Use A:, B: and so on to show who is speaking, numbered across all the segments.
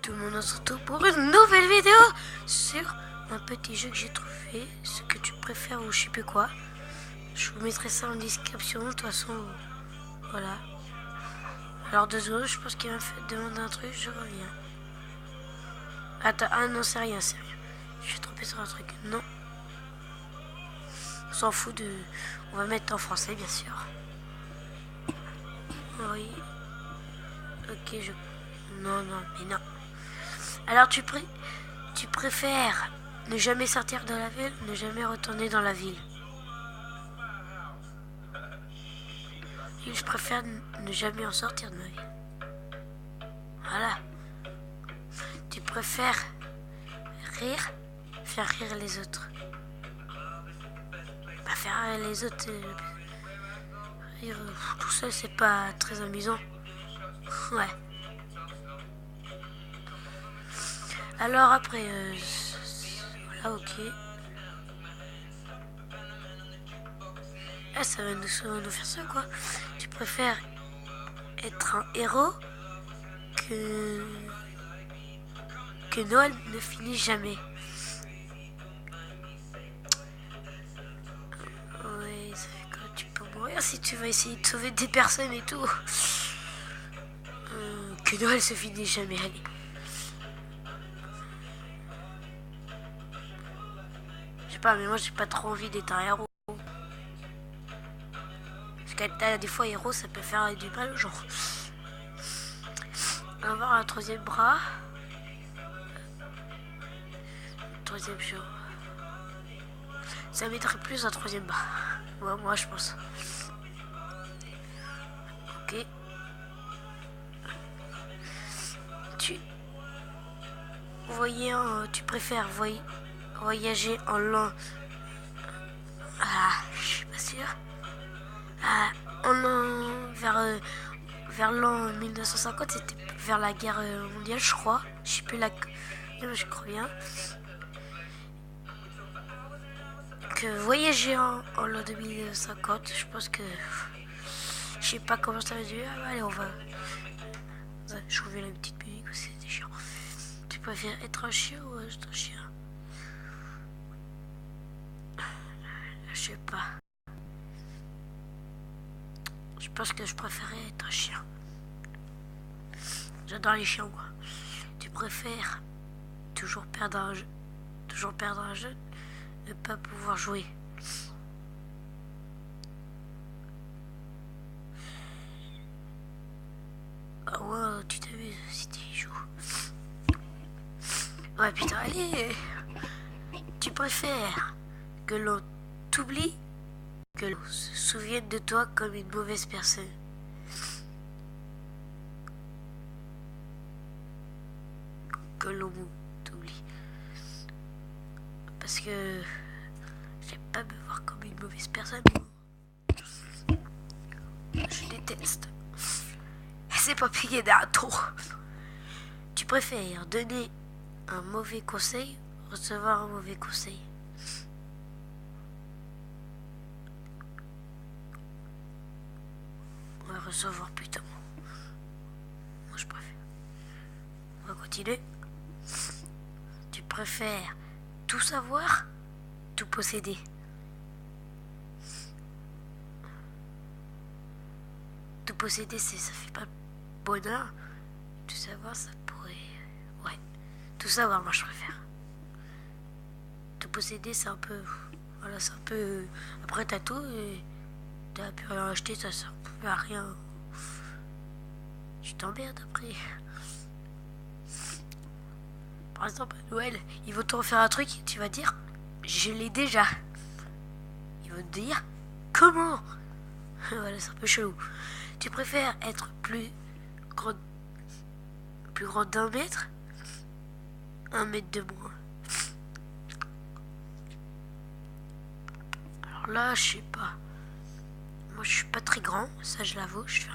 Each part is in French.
A: tout le monde, on se retrouve pour une nouvelle vidéo sur un petit jeu que j'ai trouvé, ce que tu préfères ou je sais plus quoi. Je vous mettrai ça en description, de toute façon, voilà. Alors 2 secondes, je pense qu'il m'a fait demander un truc, je reviens. Attends, ah non, c'est rien, c'est rien. Je suis trompé sur un truc, non. On s'en fout de... On va mettre en français, bien sûr. Oui. Ok, je... Non, mais non. Alors tu préfères ne jamais sortir de la ville, ne jamais retourner dans la ville. Je préfère ne jamais en sortir de ma ville. Voilà. Tu préfères faire rire les autres. Bah, faire rire les autres, rire tout seul, c'est pas très amusant. Ouais. Alors après, voilà, ok. Ah, ça va nous faire ça, quoi. Tu préfères être un héros que Noël ne finit jamais. Ouais, ça fait quoi? Tu peux mourir si tu vas essayer de sauver des personnes et tout. Que Noël se finit jamais, allez. Je sais pas, mais moi j'ai pas trop envie d'être un héros. Parce que des fois, héros, ça peut faire du mal aux gens. On va voir un troisième bras. Troisième jour. Ça m'aiderait plus un troisième bras. Ouais, moi je pense. Ok. Tu préfères voyager en l'an... Ah, je suis pas sûre. Ah, vers l'an 1950, c'était vers la guerre mondiale, je crois. Je sais plus la... Je crois bien. Que voyager en l'an 2050, je pense que... Je sais pas comment ça va durer. Allez, on va... Je reviens la petite musique, c'était chiant. Tu préfères être un chien ou être un chien? Je sais pas. Je pense que je préférais être un chien. J'adore les chiens, moi. Tu préfères toujours perdre un jeu, ne pas pouvoir jouer. Ah ouais, tu t'amuses si tu y joues. Ouais, putain, allez. Tu préfères que l'on t'oublie, que l'on se souvienne de toi comme une mauvaise personne? Que l'on t'oublie. Parce que j'aime pas me voir comme une mauvaise personne. Je déteste. C'est pas piqué d'un tour. Tu préfères donner un mauvais conseil, recevoir un mauvais conseil? On va recevoir plutôt. Moi je préfère. On va continuer. Tu préfères tout savoir, tout posséder? Tout posséder, ça fait pas bonheur. Tout savoir, ça pourrait... Ouais. Tout savoir, moi je préfère. Tout posséder, c'est un peu... Voilà, c'est un peu... Après t'as tout et t'as plus rien acheter, ça sert plus à rien. Tu t'emmerdes après. Par exemple, à Noël, ils vont te refaire un truc, tu vas dire, je l'ai déjà. Ils vont te dire, comment? Voilà, c'est un peu chelou. Tu préfères être plus grand d'1 mètre, 1 mètre de moins? Alors là, je sais pas. Moi, je suis pas très grand, ça je l'avoue. Je fais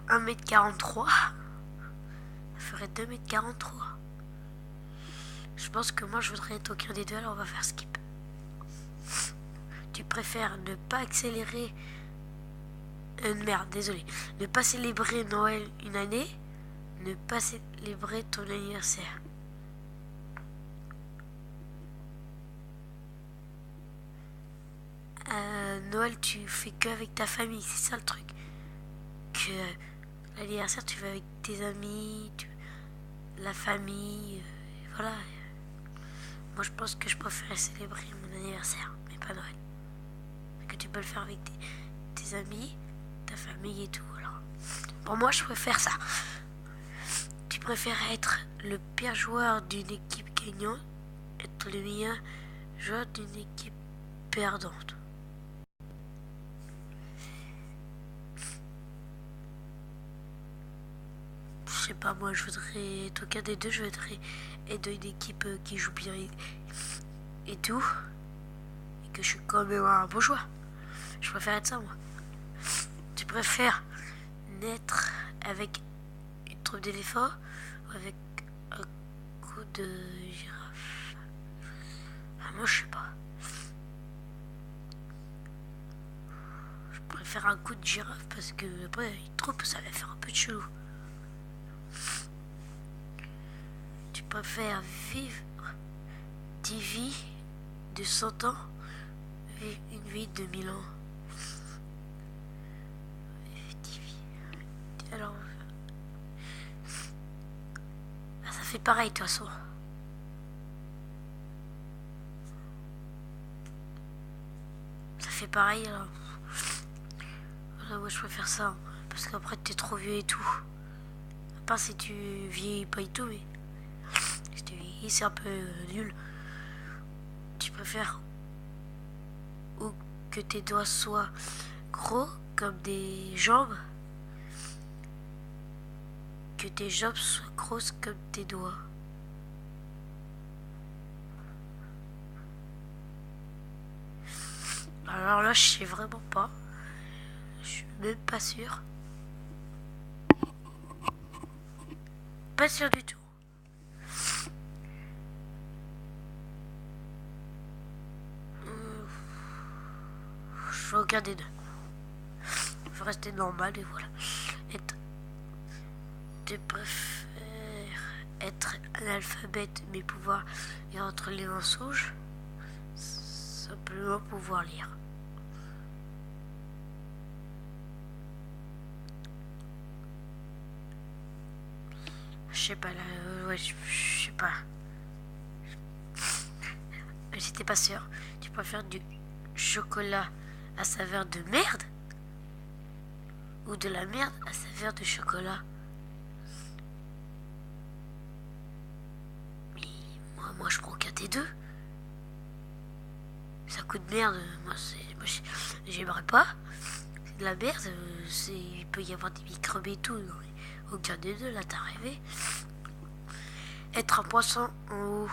A: 1m43. Ça ferait 2m43. Je pense que moi, je voudrais être aucun des deux, alors on va faire skip. Tu préfères ne pas accélérer... merde, désolé. Ne pas célébrer Noël une année ne pas célébrer ton anniversaire. Noël, tu fais que avec ta famille, c'est ça le truc. Que l'anniversaire, tu fais avec tes amis, la famille, voilà. Moi, je pense que je préfère célébrer mon anniversaire, mais pas Noël. Que tu peux le faire avec tes amis, ta famille et tout. Alors, pour moi, je préfère ça. Tu préfères être le pire joueur d'une équipe gagnante, être le meilleur joueur d'une équipe perdante. Je sais pas, moi je voudrais être aucun des deux, je voudrais être une équipe qui joue bien et tout, et que je suis quand même un beau joueur. Je préfère être ça, moi. Tu préfères naître avec une trompe d'éléphant ou avec un cou de girafe? Moi je sais pas. Je préfère un coup de girafe parce que après une trompe ça va faire un peu de chelou. Tu préfères vivre 10 vies de 100 ans, vivre une vie de 1000 ans? 10 vies. Alors, ça fait pareil de toute façon. Ça fait pareil alors. Voilà, moi je préfère ça. Parce qu'après t'es trop vieux et tout. À part si tu vieillis pas et tout, mais si tu vieillis c'est un peu nul. Tu préfères ou que tes doigts soient gros comme des jambes, que tes jambes soient grosses comme tes doigts? Alors là, je sais vraiment pas. Je suis même pas sûr. Pas sûr du tout. Je vais aucun des deux. Je vais rester normal et voilà. Tu préfères être analphabète mais pouvoir lire entre les mensonges, simplement pouvoir lire? Je sais pas là, ouais, je sais pas. Mais si t'es pas sûr, tu préfères du chocolat à saveur de merde ou de la merde à saveur de chocolat? Mais moi je prends qu'un des deux. Ça coûte merde, moi j'aimerais pas. C'est de la merde, il peut y avoir des microbes et tout. Non, aucun des deux, là t'as rêvé. Être un poisson en haut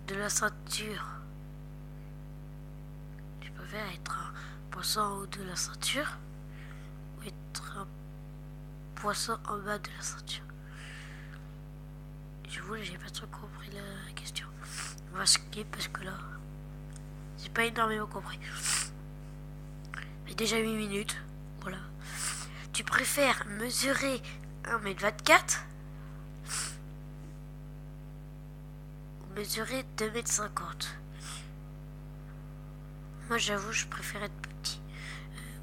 A: de la ceinture. Tu préfères être un poisson en haut de la ceinture ou être un poisson en bas de la ceinture? Je vous j'ai pas trop compris la question. On va skip parce que là, j'ai pas énormément compris. J'ai déjà 8 minutes. Voilà. Tu préfères mesurer 1m24 ou mesurer 2m50? Moi j'avoue je préfère être petit.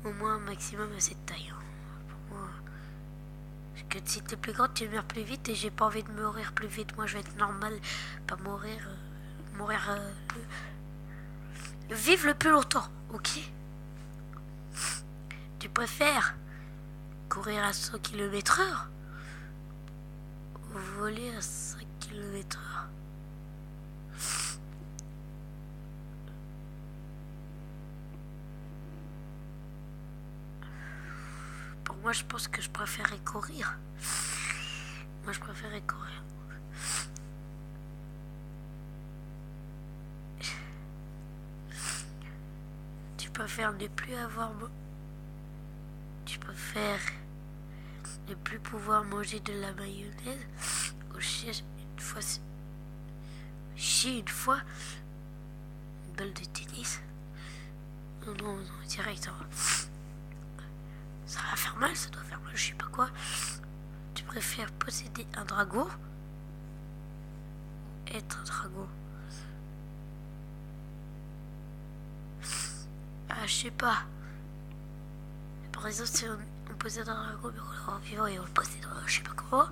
A: Au moins un maximum à cette taille. Pour moi. Parce que si t'es plus grand tu meurs plus vite et j'ai pas envie de mourir plus vite. Moi je vais être normal. Pas mourir. Vivre le plus longtemps. Ok? Tu préfères courir à 100 km/h ou voler à 5 km/h? Pour moi, je pense que je préférerais courir. Moi, je préférerais courir. Tu préfères ne plus avoir... Tu préfères ne plus pouvoir manger de la mayonnaise ou chier une fois une balle de tennis? Non, direct. Ça va faire mal, ça doit faire mal, je sais pas quoi. Tu préfères posséder un dragon? Être un dragon? Ah, je sais pas. Par exemple, si on possède un dragon, mais on est en vivant et on le possède, je sais pas comment,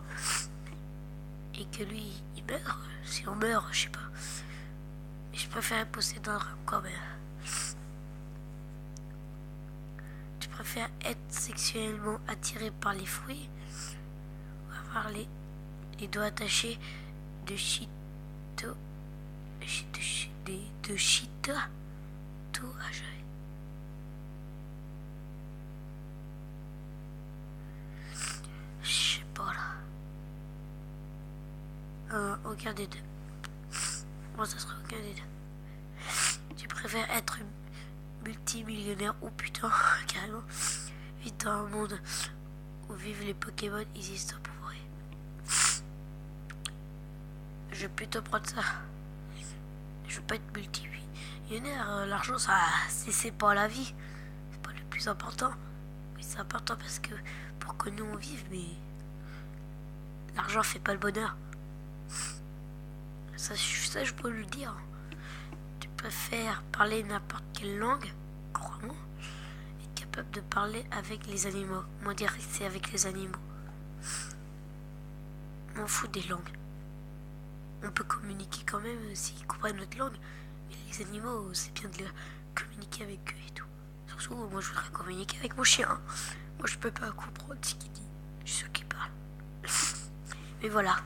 A: et que lui, il meurt, si on meurt, je sais pas. Mais je préfère posséder un dragon quand même. Tu préfères être sexuellement attiré par les fruits ou avoir les doigts attachés de Chito tout à jamais? Je sais pas là. Aucun des deux. Moi, ça sera aucun des deux. Tu préfères être multimillionnaire ou putain, carrément, vivre dans un monde où vivent les Pokémon existent pour vrai? Je vais plutôt prendre ça. Je veux pas être multimillionnaire. L'argent, ça, c'est pas la vie. C'est pas le plus important. Oui, c'est important parce que pour que nous on vive, mais l'argent fait pas le bonheur. Ça, je peux le dire. Tu préfères parler n'importe quelle langue, crois-moi, et capable de parler avec les animaux. Moi, dire que c'est avec les animaux. M'en fous des langues. On peut communiquer quand même s'ils comprennent notre langue. Mais les animaux, c'est bien de communiquer avec eux et tout. Surtout, moi, je voudrais communiquer avec mon chien. Moi, je peux pas comprendre ce qu'il dit. Je suis sûr qu'il parle. Mais voilà.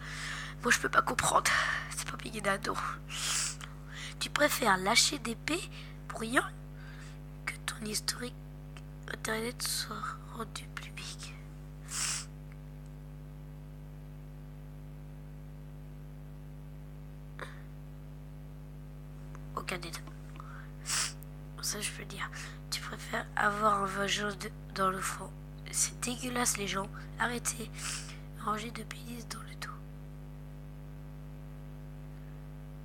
A: Moi, je peux pas comprendre. C'est pas piqué d'un dos. Tu préfères lâcher des paix pour rien que ton historique internet soit rendu public? Aucun des deux. Ça, je peux dire. Tu préfères avoir un vagin dans le front? C'est dégueulasse, les gens. Arrêtez. Ranger de pénis dans le dos.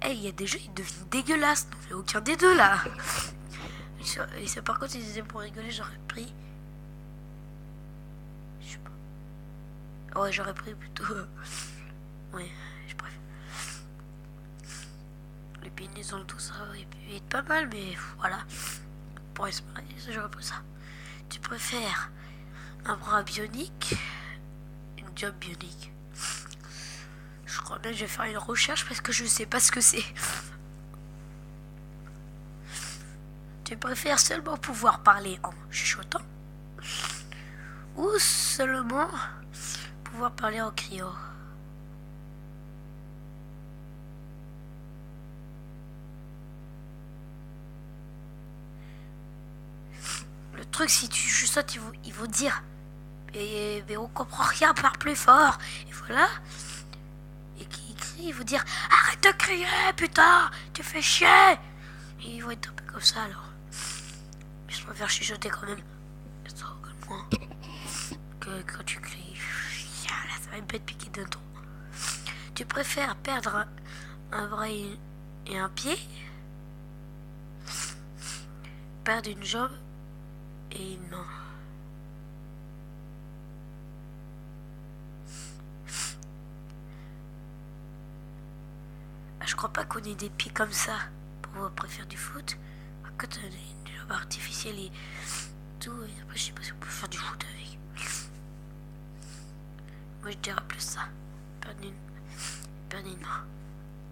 A: Eh, il y a des gens, ils deviennent dégueulasses. Non, mais aucun des deux, là. Et ça, par contre, ils disaient pour rigoler, j'aurais pris... Je sais pas. Ouais, j'aurais pris plutôt... Ouais, je préfère. Les pénis dans le dos, ça aurait pu être pas mal, mais voilà. Pour se marier, j'aurais pris ça. Tu préfères un bras bionique, une job bionique? Je crois bien que je vais faire une recherche parce que je sais pas ce que c'est. Tu préfères seulement pouvoir parler en chuchotant ou seulement pouvoir parler en criant? Le truc, si tu chuchotes, ils vont dire mais on comprend rien, parle plus fort. Et voilà. Et qui crie, ils vont dire arrête de crier, putain, tu fais chier. Et ils vont être un peu comme ça alors. Mais je préfère chuchoter quand même. Ça reconnaît moins que quand tu cries. Là, ça va me être piqué d'un ton. Tu préfères perdre un bras et un pied, perdre une jambe et une main? Je crois pas qu'on ait des pieds comme ça pour pouvoir préférer du foot. Quand on a une jambe artificielle et tout, et après je sais pas si on peut faire du foot avec. Moi je dirais plus ça. Perdre une main.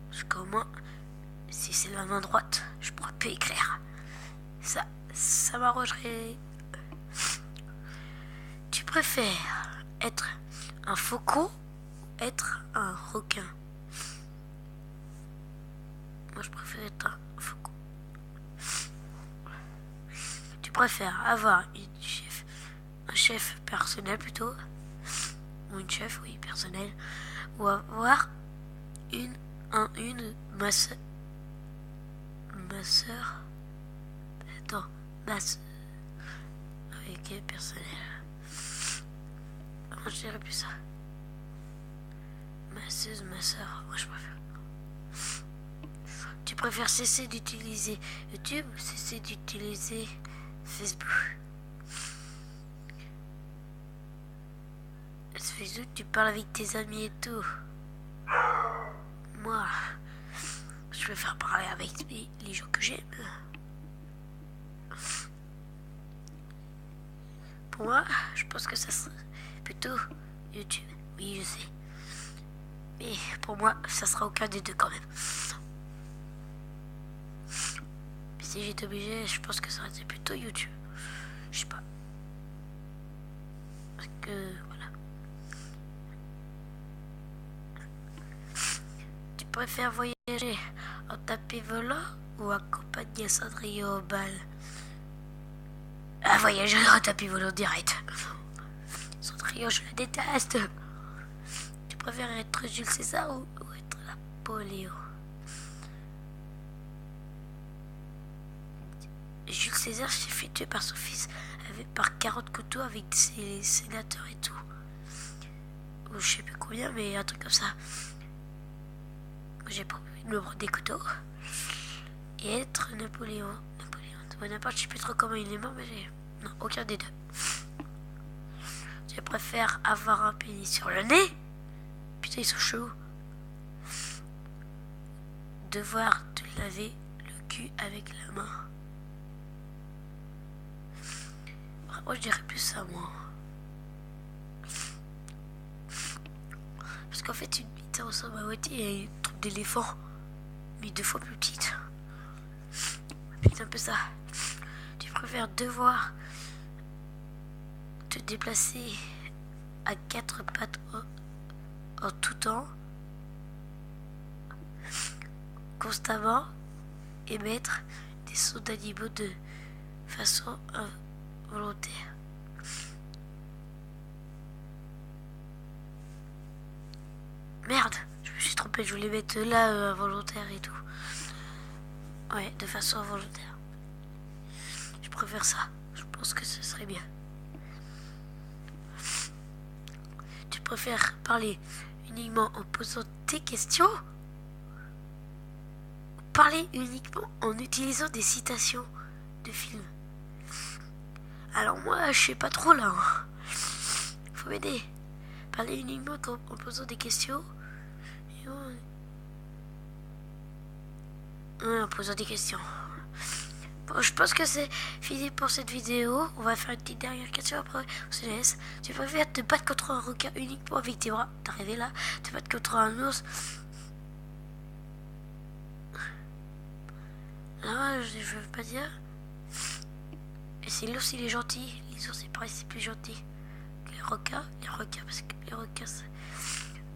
A: Parce qu'au moins, si c'est la main droite, je pourrais plus écrire. Ça m'arrangerait. Tu préfères être un faucon ou être un requin? Moi, je préfère être un faucon. Tu préfères avoir un chef personnel plutôt, ou une chef, oui, personnelle, ou avoir une masseur. Attends, masseur. Avec personnel. Moi, je dirais plus ça. Masseuse, masseur. Moi, je préfère. Tu préfères cesser d'utiliser YouTube ou cesser d'utiliser Facebook? Facebook, tu parles avec tes amis et tout. Moi, je préfère parler avec les gens que j'aime. Pour moi, je pense que ça serait plutôt YouTube. Oui, je sais. Mais pour moi, ça sera aucun des deux quand même. Mais si j'étais obligé, je pense que ça serait plutôt YouTube. Je sais pas. Parce que, voilà. Tu préfères voyager en tapis volant ou accompagner Cendrillon au bal? Ah, voyager en tapis volant direct. Cendrillon, je la déteste. Tu préfères être Jules César ou être Napoléon? Jules César s'est fait tuer par son fils par 40 couteaux avec ses sénateurs et tout. Ou je sais plus combien, mais un truc comme ça. J'ai pas envie de me prendre des couteaux. Et être Napoléon. Bonaparte, je sais plus trop comment il est mort, mais non, aucun des deux. Je préfère avoir un pénis sur le nez. Putain, ils sont chauds. Devoir te laver le cul avec la main. Moi, je dirais plus ça, moi. Parce qu'en fait, une bite ressemble à moitié à une trompe d'éléphant. Mais 2 fois plus petite. C'est un peu ça. Tu préfères devoir te déplacer à 4 pattes en tout temps, constamment, émettre des sons d'animaux de façon involontaire. Merde, je me suis trompé, je voulais mettre là involontaire et tout. Ouais, de façon involontaire. Je préfère ça. Je pense que ce serait bien. Tu préfères parler uniquement en posant tes questions ou parler uniquement en utilisant des citations de films? Alors moi, je sais pas trop là. Faut m'aider. Parler uniquement en posant des questions. En posant des questions. Bon, je pense que c'est fini pour cette vidéo. On va faire une petite dernière question, après on se laisse. Tu préfères te battre contre un requin uniquement avec tes bras? T'es arrivé là? Te battre contre un ours? Non, je veux pas dire. Et c'est l'ours, il est gentil. Les ours, c'est pareil, c'est plus gentil que les requins, parce que les requins,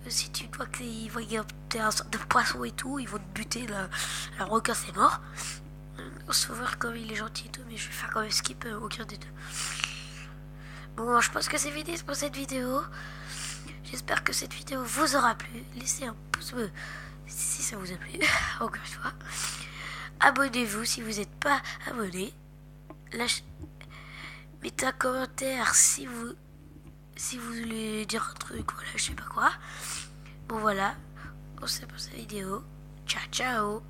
A: si tu vois qu'ils voient t'es un sorte de poisson et tout, ils vont te buter. Le requin, c'est mort. On se voir comme il est gentil et tout, mais je vais faire quand même skip aucun des deux. Bon, je pense que c'est fini pour cette vidéo. J'espère que cette vidéo vous aura plu. Laissez un pouce bleu si ça vous a plu. Encore une fois. Abonnez-vous si vous n'êtes pas abonné. Mettez un commentaire si vous voulez dire un truc, voilà, je sais pas quoi. Bon voilà, on se fait pour cette vidéo. Ciao ciao.